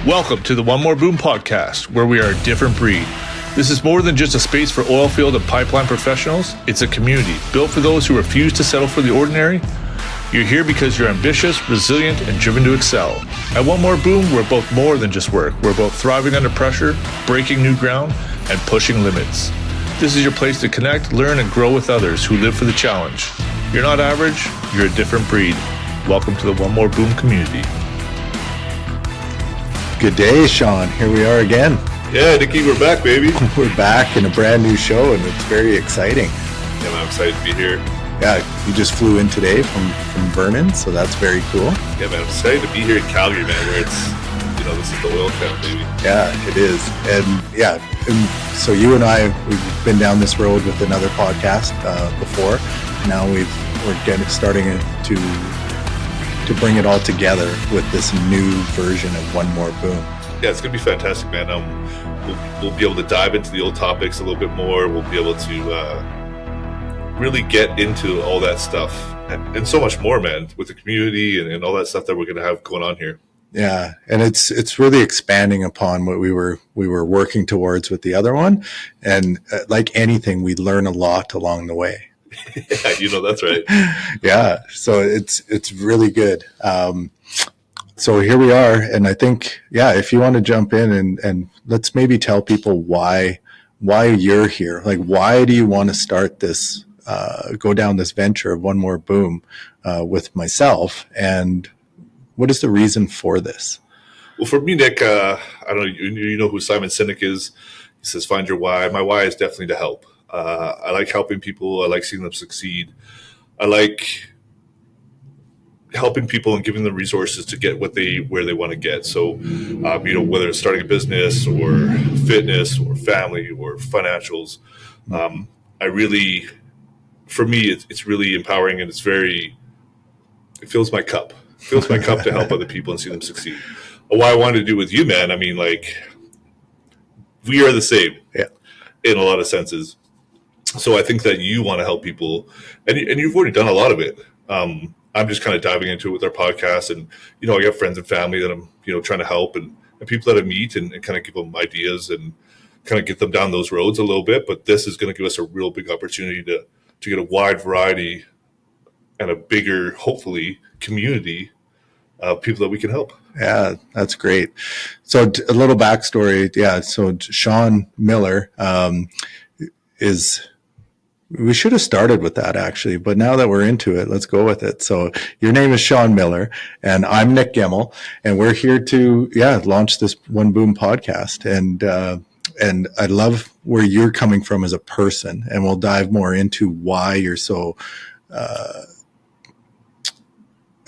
Welcome to the One More Boom podcast, where we are a different breed. This is more than just a space for oilfield and pipeline professionals. It's a community built for those who refuse to settle for the ordinary. You're here because you're ambitious, resilient, and driven to excel. At One More Boom, we're both more than just work. We're both thriving under pressure, breaking new ground, and pushing limits. This is your place to connect, learn, and grow with others who live for the challenge. You're not average, you're a different breed. Welcome to the One More Boom community. Good day, Shawn. Here we are again. Yeah, Nikki, we're back, baby. We're back in a brand new show, and it's very exciting. Yeah, I'm excited to be here. Yeah, you just flew in today from Vernon, so that's very cool. Yeah, man, I'm excited to be here in Calgary, man, where it's, this is the oil town, baby. Yeah, it is. And so you and I, we've been down this road with another podcast before. Now we're starting to bring it all together with this new version of One More Boom. Yeah, it's going to be fantastic, man. We'll be able to dive into the old topics a little bit more. We'll be able to really get into all that stuff and so much more, man, with the community and all that stuff that we're going to have going on here. Yeah, and it's really expanding upon what we were working towards with the other one. And like anything, we learn a lot along the way. Yeah, that's right. Yeah, so it's really good. So here we are, and I think, if you want to jump in and let's maybe tell people why you're here. Like, why do you want to start this, go down this venture of One More Boom with myself, and what is the reason for this? Well, for me, Nick, I don't know, you know who Simon Sinek is. He says, find your why. My why is definitely to help. I like helping people. I like seeing them succeed. I like helping people and giving them resources to get where they want to get. So, whether it's starting a business or fitness or family or financials, for me, it's really empowering, and it fills my cup. It fills my cup to help other people and see them succeed. What I wanted to do with you, man, I mean, like, we are the same in a lot of senses. So I think that you want to help people, and you've already done a lot of it. I'm just kind of diving into it with our podcast, and I got friends and family that I'm trying to help, and people that I meet and kind of give them ideas and kind of get them down those roads a little bit. But this is going to give us a real big opportunity to get a wide variety and a bigger, hopefully, community of people that we can help. Yeah, that's great. So a little backstory. Yeah, so Shawn Miller we should have started with that, actually, but now that we're into it, let's go with it. So your name is Shawn Miller, and I'm Nick Gemmell, and we're here to launch this One Boom podcast. And I love where you're coming from as a person, and we'll dive more into why you're so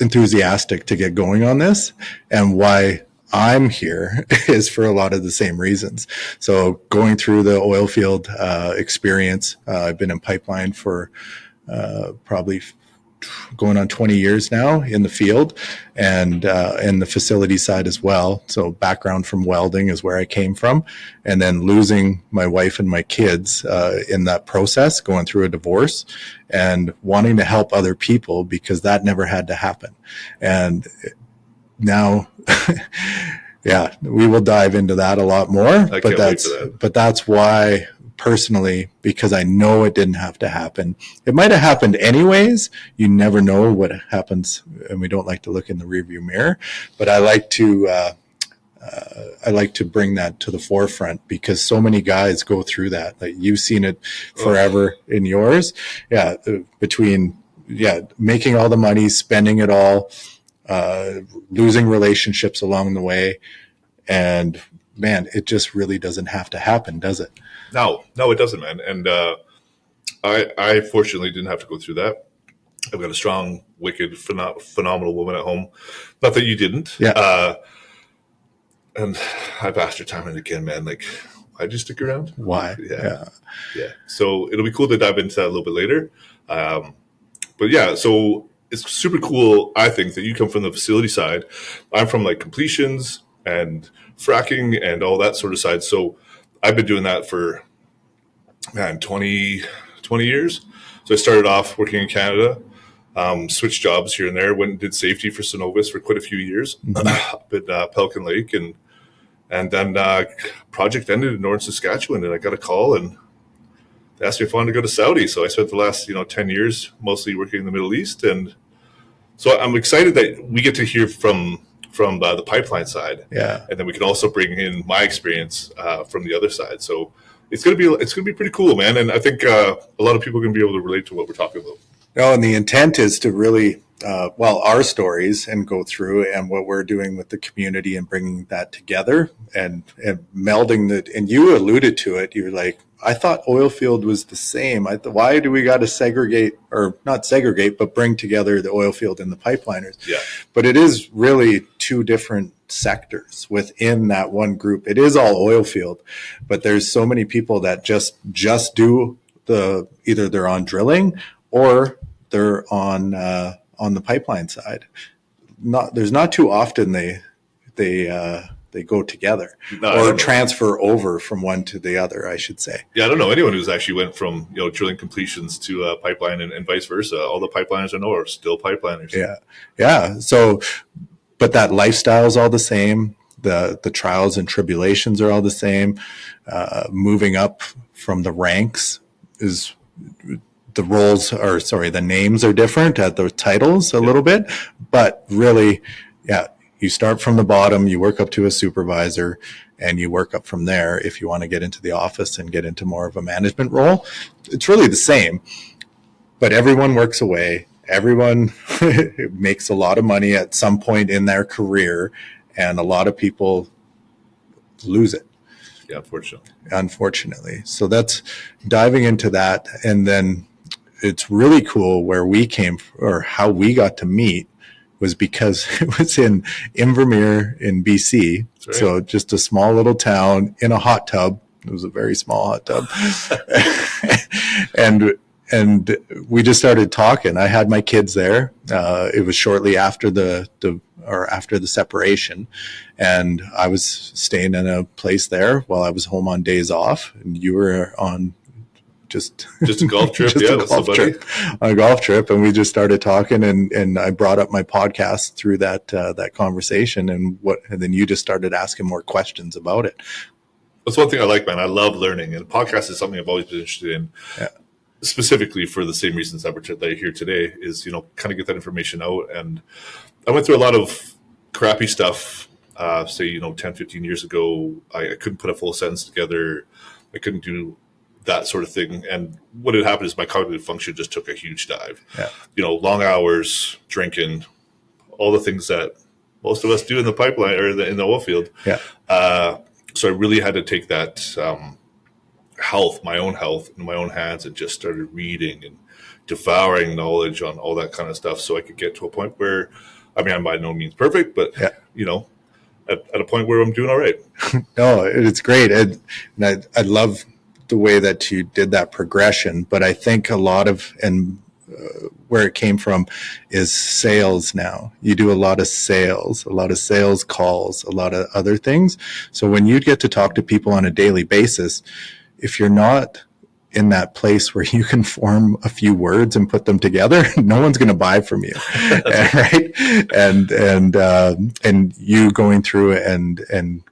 enthusiastic to get going on this, and why I'm here is for a lot of the same reasons. So going through the oilfield experience, I've been in pipeline for probably going on 20 years now in the field, and in the facility side as well. So background from welding is where I came from, and then losing my wife and my kids in that process, going through a divorce and wanting to help other people because that never had to happen. And now, we will dive into that a lot more, but that's why personally, because I know it didn't have to happen. It might have happened anyways. You never know what happens, and we don't like to look in the rearview mirror, but I like to bring that to the forefront because so many guys go through that. Like, you've seen it forever in yours. Between making all the money, spending it all, losing relationships along the way, and man, it just really doesn't have to happen, does it? No, it doesn't, man. And I fortunately didn't have to go through that. I've got a strong, wicked, phenomenal woman at home. Not that you didn't. Yeah. And I've asked her time and again, man, like, why'd you stick around? Why? Yeah. So it'll be cool to dive into that a little bit later. So it's super cool, I think, that you come from the facility side. I'm from like completions and fracking and all that sort of side. So I've been doing that for 20 years. So I started off working in Canada, switched jobs here and there, went and did safety for Synovus for quite a few years up at Pelican Lake, and And then project ended in Northern Saskatchewan, and I got a call and they asked me if I wanted to go to Saudi. So I spent the last 10 years mostly working in the Middle East, and so I'm excited that we get to hear from the pipeline side, Yeah. and then we can also bring in my experience from the other side. So it's gonna be pretty cool, man. And I think a lot of people are gonna be able to relate to what we're talking about. No, and the intent is to really, our stories and go through and what we're doing with the community and bringing that together and melding the, and you alluded to it. You're like, I thought Oilfield was the same. Why do we got to segregate, or not segregate, but bring together the Oilfield and the pipeliners? Yeah. But it is really two different sectors within that one group. It is all Oilfield, but there's so many people that just do either they're on drilling or they're on the pipeline side. There's not too often they go together or transfer over from one to the other, I should say. Yeah, I don't know anyone who's actually went from drilling completions to pipeline and vice versa. All the pipeliners I know are still pipeliners. Yeah. So, but that lifestyle is all the same. The trials and tribulations are all the same. Moving up from the ranks is. The names are different at the titles a little bit, but really, yeah, you start from the bottom, you work up to a supervisor, and you work up from there if you want to get into the office and get into more of a management role. It's really the same, but everyone works away. Everyone makes a lot of money at some point in their career, and a lot of people lose it. Yeah, Unfortunately. So that's diving into that, and then it's really cool where we came, or how we got to meet, was because it was in Invermere in BC. Right. So just a small little town in a hot tub. It was a very small hot tub. and we just started talking. I had my kids there. It was shortly after after the separation, and I was staying in a place there while I was home on days off, and you were on just a golf trip. On a golf trip, and we just started talking, and I brought up my podcast through that conversation, and then you just started asking more questions about it. That's one thing I like, man. I love learning, and podcast is something I've always been interested in. Yeah. Specifically for the same reasons that you're here today, is kind of get that information out. And I went through a lot of crappy stuff. Say 10, 15 years ago, I couldn't put a full sentence together. I couldn't do that sort of thing. And what had happened is my cognitive function just took a huge dive. Yeah. Long hours, drinking, all the things that most of us do in the pipeline or in the oil field. Yeah. So I really had to take that my own health in my own hands, and just started reading and devouring knowledge on all that kind of stuff, so I could get to a point where, I'm by no means perfect, but at a point where I'm doing all right. No, it's great. And I love the way that you did that progression, but I think a lot of, where it came from is sales. Now you do a lot of sales calls, a lot of other things. So when you get to talk to people on a daily basis, if you're not in that place where you can form a few words and put them together, no one's going to buy from you. Right. And you going through and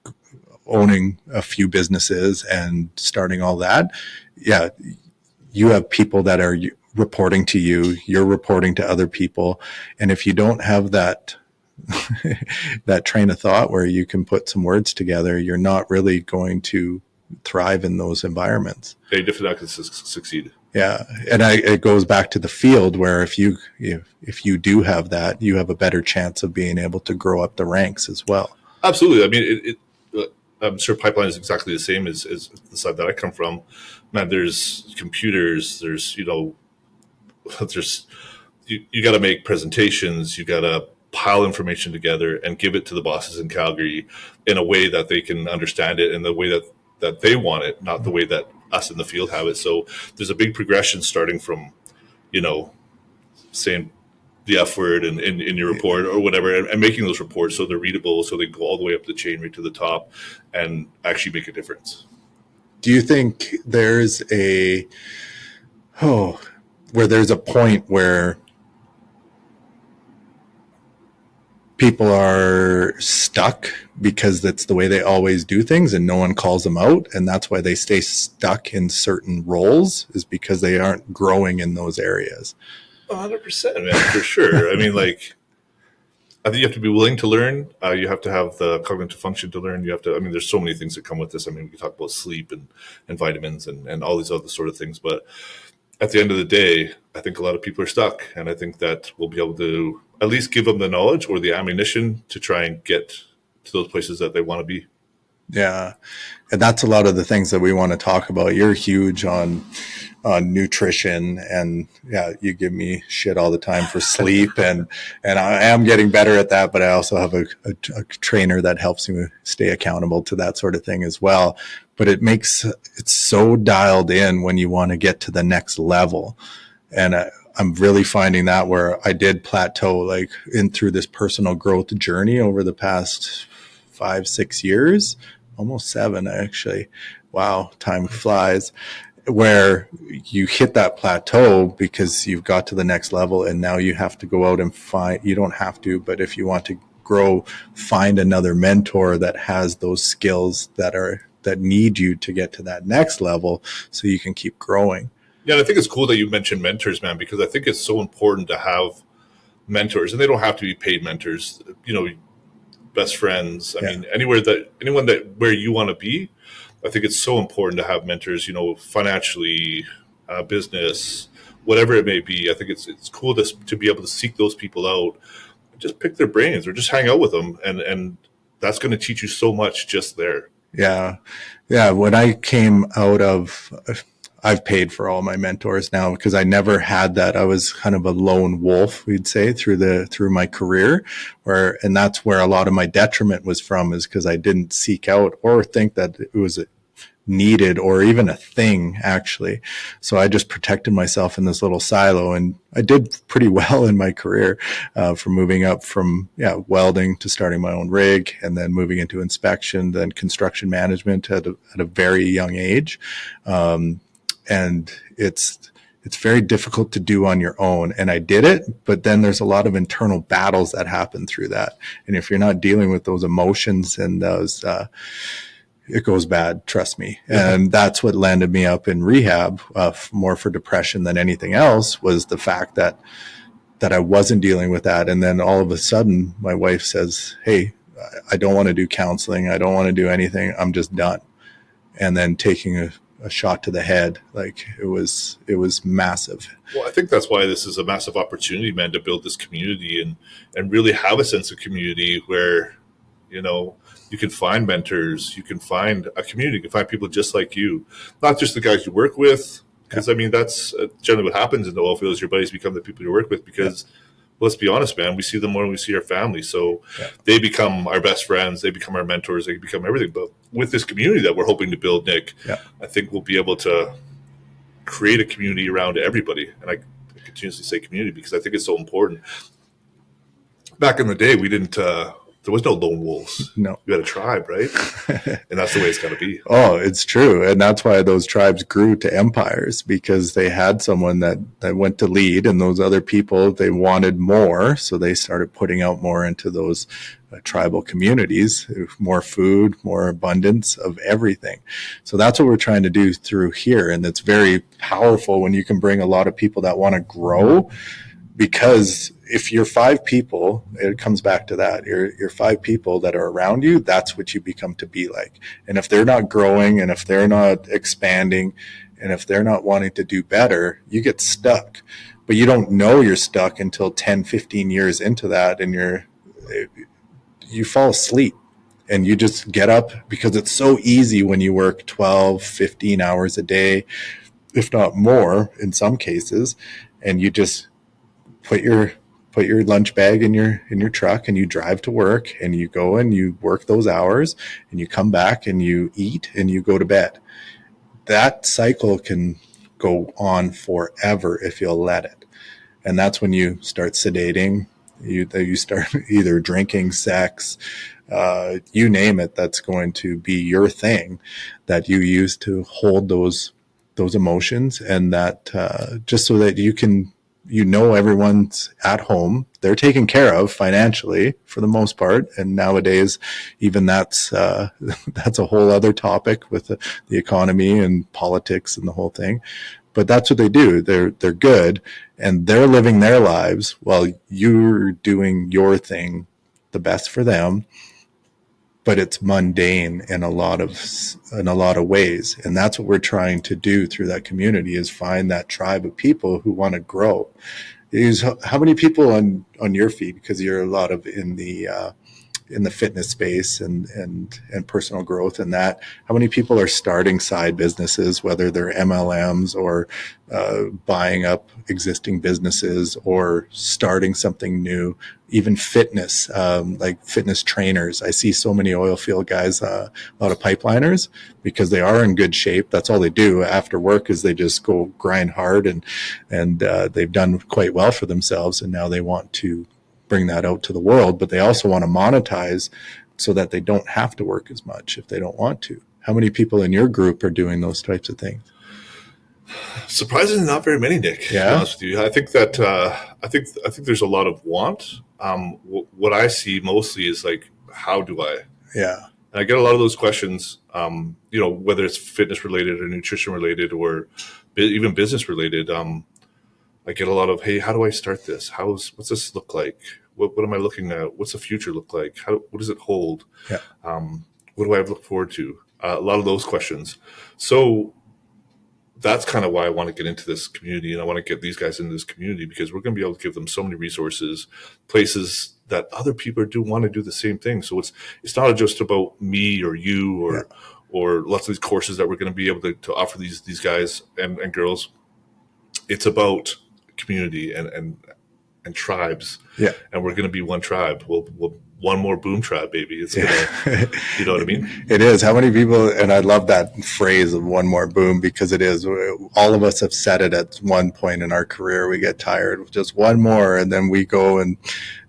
owning a few businesses and starting all that. Yeah. You have people that are reporting to you, you're reporting to other people. And if you don't have that, that train of thought where you can put some words together, you're not really going to thrive in those environments. They definitely not going to succeed. Yeah. And it goes back to the field where if you do have that, you have a better chance of being able to grow up the ranks as well. Absolutely. I mean, I'm sure pipeline is exactly the same as the side that I come from. Man, there's computers, there's, you got to make presentations, you got to pile information together and give it to the bosses in Calgary in a way that they can understand it, in the way that they want it, not the way that us in the field have it. So there's a big progression starting from, saying the F word in your report or whatever, and making those reports so they're readable, so they go all the way up the chain right to the top and actually make a difference. Do you think there's there's a point where people are stuck because that's the way they always do things and no one calls them out. And that's why they stay stuck in certain roles, is because they aren't growing in those areas. 100%, man, for sure. I mean, like, I think you have to be willing to learn. You have to have the cognitive function to learn. You have to, I mean, there's so many things that come with this. I mean, we can talk about sleep and vitamins and all these other sort of things. But at the end of the day, I think a lot of people are stuck. And I think that we'll be able to at least give them the knowledge or the ammunition to try and get to those places that they want to be. Yeah. And that's a lot of the things that we want to talk about. You're huge on nutrition, and yeah, you give me shit all the time for sleep, and I am getting better at that, but I also have a trainer that helps me stay accountable to that sort of thing as well. But it's so dialed in when you want to get to the next level. And I'm really finding that where I did plateau, like through this personal growth journey over the past 5-6 years, almost 7 actually. Wow, time flies. Where you hit that plateau because you've got to the next level, and now you have to go out and you don't have to, but if you want to grow, find another mentor that has those skills that need you to get to that next level so you can keep growing. Yeah, and I think it's cool that you mentioned mentors, man, because I think it's so important to have mentors, and they don't have to be paid mentors. Best friends. I mean, anyone where you want to be. I think it's so important to have mentors. Financially, business, whatever it may be. I think it's cool to be able to seek those people out, just pick their brains or just hang out with them, and that's going to teach you so much just there. Yeah, yeah. When I came out of, I've paid for all my mentors now because I never had that. I was kind of a lone wolf, we'd say, through my career, and that's where a lot of my detriment was from, is because I didn't seek out or think that it was needed or even a thing, actually. So I just protected myself in this little silo, and I did pretty well in my career, from moving up from welding to starting my own rig, and then moving into inspection, then construction management at a very young age. And it's very difficult to do on your own. And I did it, but then there's a lot of internal battles that happen through that. And if you're not dealing with those emotions and those, it goes bad, trust me. And that's what landed me up in rehab, more for depression than anything else, was the fact that I wasn't dealing with that. And then all of a sudden my wife says, "Hey, I don't want to do counseling. I don't want to do anything. I'm just done." And then taking a shot to the head, like it was massive. Well, I think that's why this is a massive opportunity, man, to build this community and really have a sense of community where, you can find mentors, you can find a community, you can find people just like you, not just the guys you work with. Because I mean, that's generally what happens in the oil field, is your buddies become the people you work with because, let's be honest, man, we see them more than we see our family. So they become our best friends, they become our mentors, they become everything. But with this community that we're hoping to build, Nick, I think we'll be able to create a community around everybody. And I continuously say community because I think it's so important. Back in the day, we didn't, there was no lone wolves. No. You had a tribe, right? And that's the way it's got to be. Oh, it's true. And that's why those tribes grew to empires, because they had someone that went to lead, and those other people, they wanted more. So they started putting out more into those tribal communities, more food, more abundance of everything. So that's what we're trying to do through here. And it's very powerful when you can bring a lot of people that want to grow, because if you're 5 people, it comes back to that. You're 5 people that are around you. That's what you become to be like. And if they're not growing, and if they're not expanding, and if they're not wanting to do better, you get stuck. But you don't know you're stuck until 10, 15 years into that, and you fall asleep. And you just get up, because it's so easy when you work 12, 15 hours a day, if not more in some cases, and you just put your lunch bag in your truck, and you drive to work, and you go and you work those hours, and you come back and you eat and you go to bed. That cycle can go on forever if you'll let it. And that's when you start sedating. You start either drinking, sex, you name it. That's going to be your thing that you use to hold those emotions, and that just so that you can everyone's at home. They're taken care of financially for the most part. And nowadays, even that's a whole other topic with the economy and politics and the whole thing. But that's what they do. They're good, and they're living their lives while you're doing your thing the best for them. But it's mundane in a lot of ways, and that's what we're trying to do through that community, is find that tribe of people who want to grow. Is how many people on your feed, because you're a lot of in the fitness space and personal growth, and that how many people are starting side businesses, whether they're MLMs or buying up existing businesses or starting something new, even fitness, like fitness trainers. I see so many oil field guys, a lot of pipeliners, because they are in good shape. That's all they do after work, is they just go grind hard, and they've done quite well for themselves, and now they want to bring that out to the world, but they also want to monetize so that they don't have to work as much if they don't want to. How many people in your group are doing those types of things? Surprisingly, not very many, Nick. To be honest with you, I think that I think there's a lot of want. What I see mostly is like, how do I? Yeah. And I get a lot of those questions. Whether it's fitness related or nutrition related or even business related. I get a lot of, hey, how do I start this? What's this look like? What am I looking at? What's the future look like? What does it hold? Yeah. What do I look forward to? A lot of those questions. So that's kind of why I want to get into this community, and I want to get these guys into this community, because we're going to be able to give them so many resources, places that other people do want to do the same thing. So it's not just about me or you or lots of these courses that we're going to be able to offer these guys and girls. It's about community and tribes. Yeah. And we're going to be one tribe. We'll one more boom tribe, baby. It's gonna, you know what I mean? It is. How many people, and I love that phrase of one more boom, because it is. All of us have said it at one point in our career. We get tired with just one more, and then we go and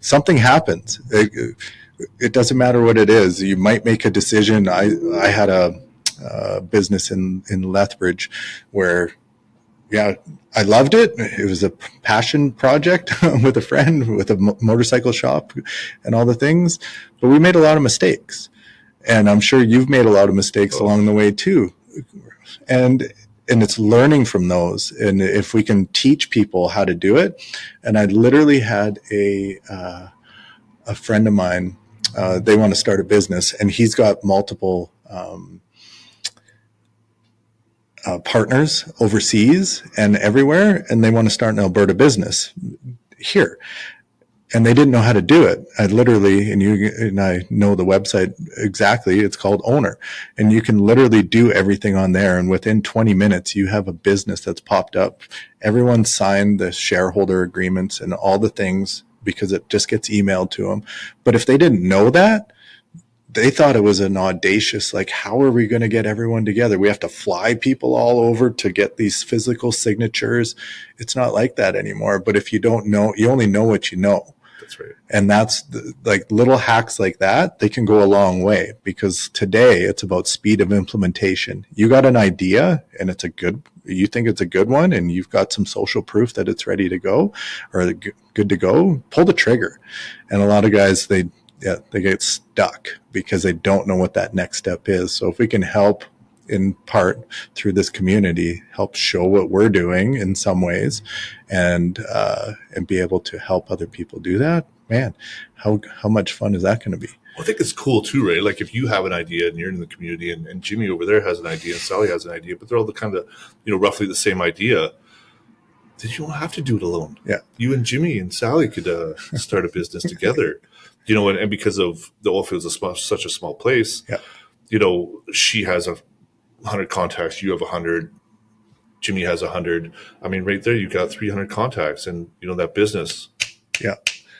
something happens. It doesn't matter what it is. You might make a decision. I had a business in Lethbridge where, yeah, I loved it. It was a passion project with a friend, with a motorcycle shop and all the things. But we made a lot of mistakes. And I'm sure you've made a lot of mistakes along the way too. And it's learning from those. And if we can teach people how to do it. And I literally had a friend of mine, they want to start a business, and he's got multiple partners overseas and everywhere, and they want to start an Alberta business here, and they didn't know how to do it. I literally, and I know the website exactly, it's called Owner, and you can literally do everything on there, and within 20 minutes you have a business that's popped up. Everyone signed the shareholder agreements and all the things because it just gets emailed to them. But if they didn't know that, they thought it was an audacious, like, how are we going to get everyone together? We have to fly people all over to get these physical signatures. It's not like that anymore. But if you don't know, you only know what you know. That's right. And that's like little hacks like that, they can go a long way, because today it's about speed of implementation. You got an idea and you think it's a good one, and you've got some social proof that it's ready to go or good to go, pull the trigger. And a lot of guys, they get stuck because they don't know what that next step is. So if we can help in part through this community, help show what we're doing in some ways, and be able to help other people do that, man, how much fun is that going to be? Well, I think it's cool too, Ray. Like if you have an idea and you're in the community, and Jimmy over there has an idea and Sally has an idea, but they're all the kind of, roughly the same idea, then you don't have to do it alone. Yeah. You and Jimmy and Sally could start a business together. And because of the Oilfield is such a small place, she has 100 contacts, you have 100, Jimmy has 100. I mean, right there, you've got 300 contacts, and that business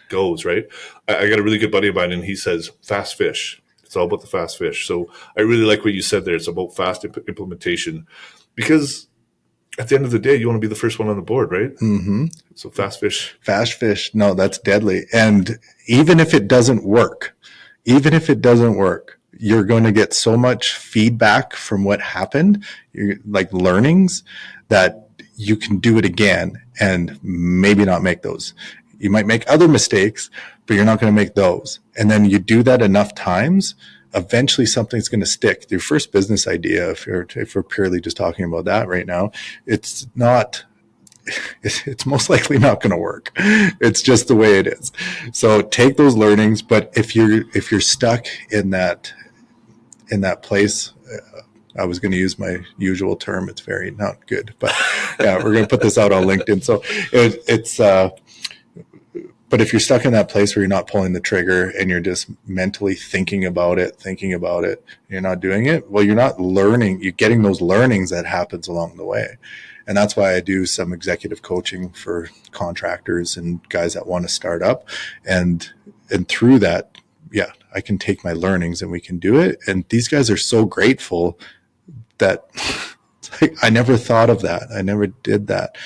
goes, right? I got a really good buddy of mine, and he says, fast fish. It's all about the fast fish. So I really like what you said there. It's about fast implementation, because at the end of the day, you want to be the first one on the board, right? Mm-hmm. So fast fish. Fast fish. No, that's deadly. And even if it doesn't work, you're going to get so much feedback from what happened, like learnings, that you can do it again and maybe not make those. You might make other mistakes, but you're not going to make those. And then you do that enough times, eventually something's going to stick. Your first business idea, if we're purely just talking about that right now, it's most likely not going to work. It's just the way it is. So take those learnings. But if you're stuck in that place, I was going to use my usual term. It's very not good, but yeah, we're going to put this out on LinkedIn. So but if you're stuck in that place where you're not pulling the trigger and you're just mentally thinking about it, you're not doing it, well, you're not learning. You're getting those learnings that happens along the way. And that's why I do some executive coaching for contractors and guys that want to start up. And through that, yeah, I can take my learnings and we can do it. And these guys are so grateful that I never thought of that. I never did that.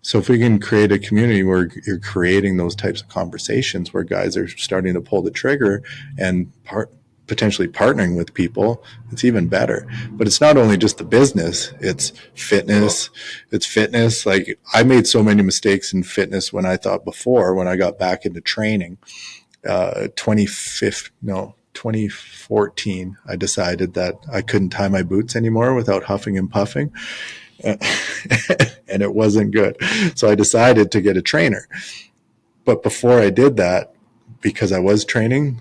So if we can create a community where you're creating those types of conversations where guys are starting to pull the trigger and potentially partnering with people, it's even better. But it's not only just the business, it's fitness. Like I made so many mistakes in fitness when I got back into training, 2014, I decided that I couldn't tie my boots anymore without huffing and puffing. And it wasn't good. So I decided to get a trainer. But before I did that, because I was training,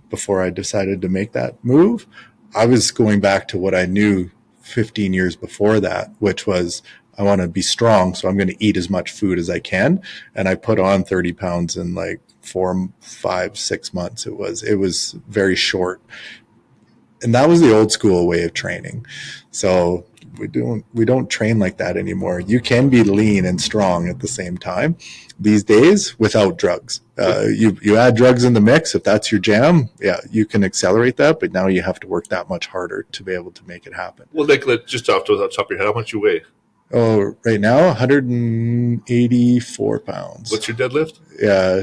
before I decided to make that move, I was going back to what I knew 15 years before that, which was I want to be strong. So I'm going to eat as much food as I can. And I put on 30 pounds in like 4, 5, 6 months. It was very short. And that was the old school way of training. So we don't train like that anymore. You can be lean and strong at the same time these days without drugs. You add drugs in the mix if that's your jam. Yeah, you can accelerate that, but now you have to work that much harder to be able to make it happin. Well, Nick, just off the top of your head, how much you weigh? Oh, right now 184 pounds. What's your deadlift? Yeah,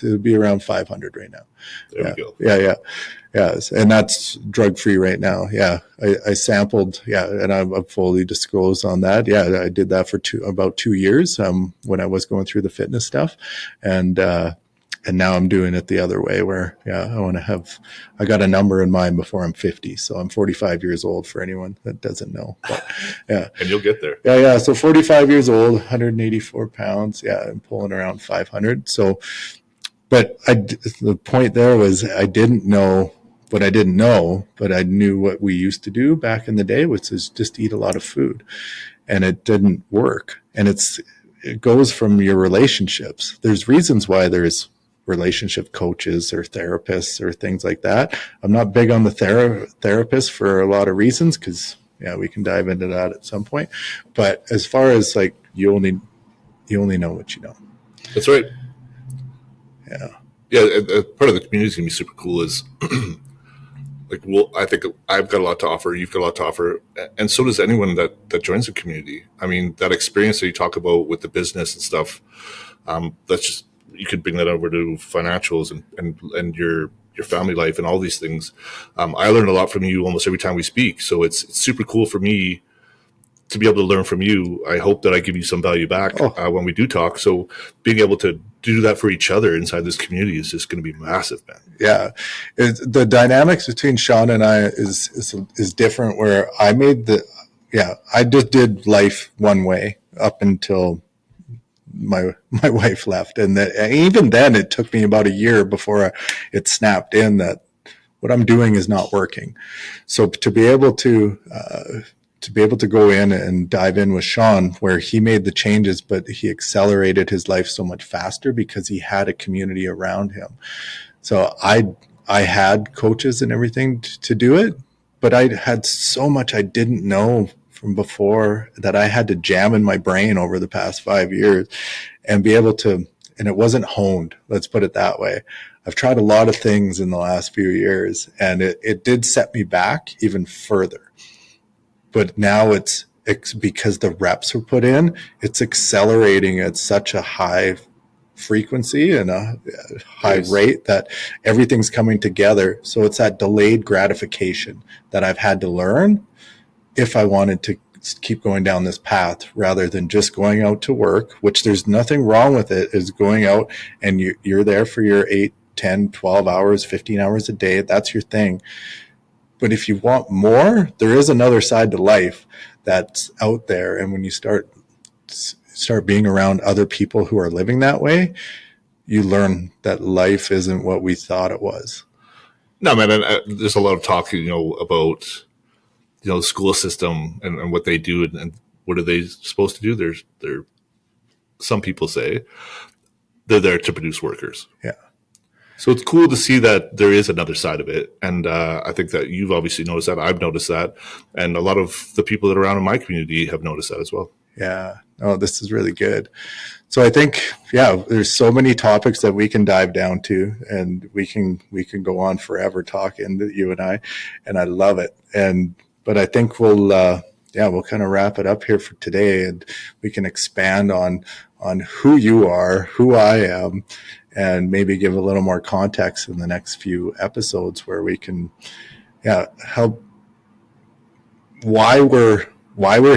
it'll be around 500 right now. There we go. Yeah. Yes, and that's drug-free right now. Yeah, I sampled. Yeah, and I'm fully disclosed on that. Yeah, I did that for about 2 years when I was going through the fitness stuff, and now I'm doing it the other way where I got a number in mind before I'm 50. So I'm 45 years old for anyone that doesn't know. But yeah, and you'll get there. Yeah. So 45 years old, 184 pounds. Yeah, I'm pulling around 500. So, but the point there was I didn't know what I didn't know, but I knew what we used to do back in the day, which is just eat a lot of food, and it didn't work. And it goes from your relationships. There's reasons why there's relationship coaches or therapists or things like that. I'm not big on the therapist for a lot of reasons because we can dive into that at some point. But as far as like you only know what you know. That's right. Yeah. Yeah. Part of the community is gonna be super cool is. I think I've got a lot to offer. You've got a lot to offer, and so does anyone that joins the community. I mean, that experience that you talk about with the business and stuff. That's just you could bring that over to financials and your family life and all these things. I learn a lot from you almost every time we speak. So it's super cool for me to be able to learn from you. I hope that I give you some value back when we do talk. So being able to do that for each other inside this community is just going to be massive, man. Yeah. The dynamics between Shawn and I is different where I just did life one way up until my wife left. And even then it took me about a year before it snapped in that what I'm doing is not working. So to be able to go in and dive in with Shawn where he made the changes, but he accelerated his life so much faster because he had a community around him. So I had coaches and everything to do it, but I had so much I didn't know from before that I had to jam in my brain over the past 5 years and be able to, and it wasn't honed. Let's put it that way. I've tried a lot of things in the last few years and it did set me back even further. But now it's because the reps were put in, it's accelerating at such a high frequency and a high rate that everything's coming together. So it's that delayed gratification that I've had to learn if I wanted keep going down this path rather than just going out to work, which there's nothing wrong with it, is going out and you're there for your 8, 10, 12 hours, 15 hours a day. That's your thing. But if you want more, there is another side to life that's out there. And when you start being around other people who are living that way, you learn that life isn't what we thought it was. No, man, and there's a lot of talk, about, the school system and what they do and what are they supposed to do? They're some people say they're there to produce workers. Yeah. So it's cool to see that there is another side of it. And I think that you've obviously noticed that. I've noticed that. And a lot of the people that are around in my community have noticed that as well. Yeah. Oh, this is really good. So I think, there's so many topics that we can dive down to, and we can go on forever talking, you and I love it. But I think we'll kind of wrap it up here for today, and we can expand on who you are, who I am, and maybe give a little more context in the next few episodes where we can, help why we're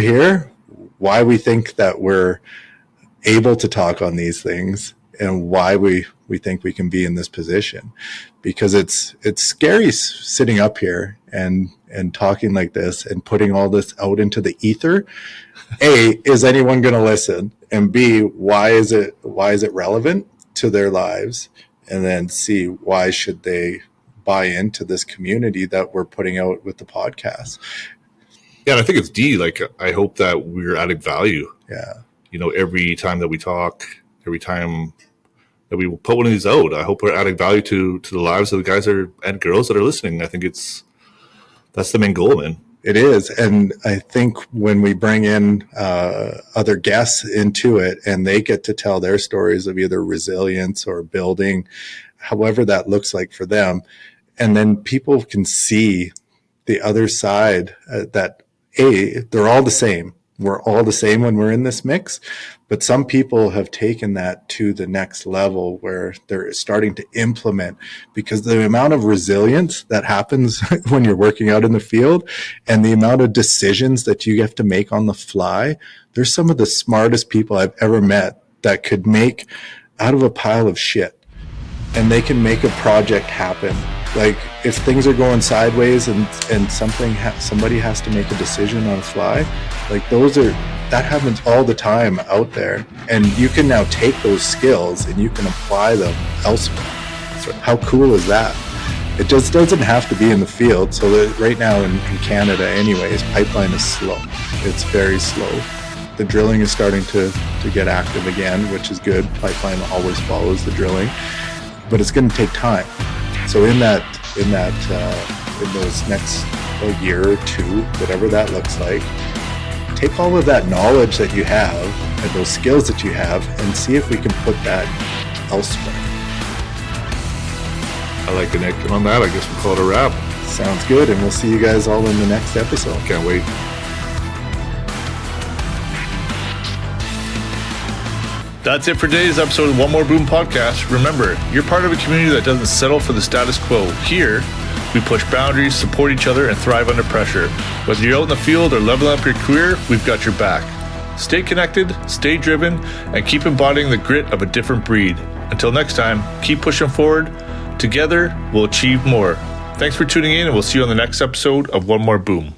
here, why we think that we're able to talk on these things, and why we think we can be in this position. Because it's scary sitting up here and talking like this and putting all this out into the ether. A, is anyone going to listen? And B, why is it relevant to their lives? And then C, why should they buy into this community that we're putting out with the podcast? Yeah, and I think it's D. Like, I hope that we're adding value. Yeah. Every time that we talk, every time that we put one of these out, I hope we're adding value to the lives of the guys and girls that are listening. I think that's the main goal, man. It is. And I think when we bring in other guests into it and they get to tell their stories of either resilience or building, however that looks like for them, and then people can see the other side, that they're all the same. We're all the same when we're in this mix, but some people have taken that to the next level where they're starting to implement, because the amount of resilience that happens when you're working out in the field and the amount of decisions that you have to make on the fly, there's some of the smartest people I've ever met that could make out of a pile of shit, and they can make a project happen. Like, if things are going sideways and somebody has to make a decision on the fly, like that happens all the time out there. And you can now take those skills and you can apply them elsewhere. So how cool is that? It just doesn't have to be in the field. So that right now in Canada anyways, pipeline is slow. It's very slow. The drilling is starting to get active again, which is good. Pipeline always follows the drilling, but it's going to take time. So in those next year or two, whatever that looks like, take all of that knowledge that you have and those skills that you have and see if we can put that elsewhere. I like the neck. On that, I guess we'll call it a wrap. Sounds good, and we'll see you guys all in the next episode. Can't wait. That's it for today's episode of One More Boom Podcast. Remember, you're part of a community that doesn't settle for the status quo. Here, we push boundaries, support each other, and thrive under pressure. Whether you're out in the field or leveling up your career, we've got your back. Stay connected, stay driven, and keep embodying the grit of a different breed. Until next time, keep pushing forward. Together, we'll achieve more. Thanks for tuning in, and we'll see you on the next episode of One More Boom.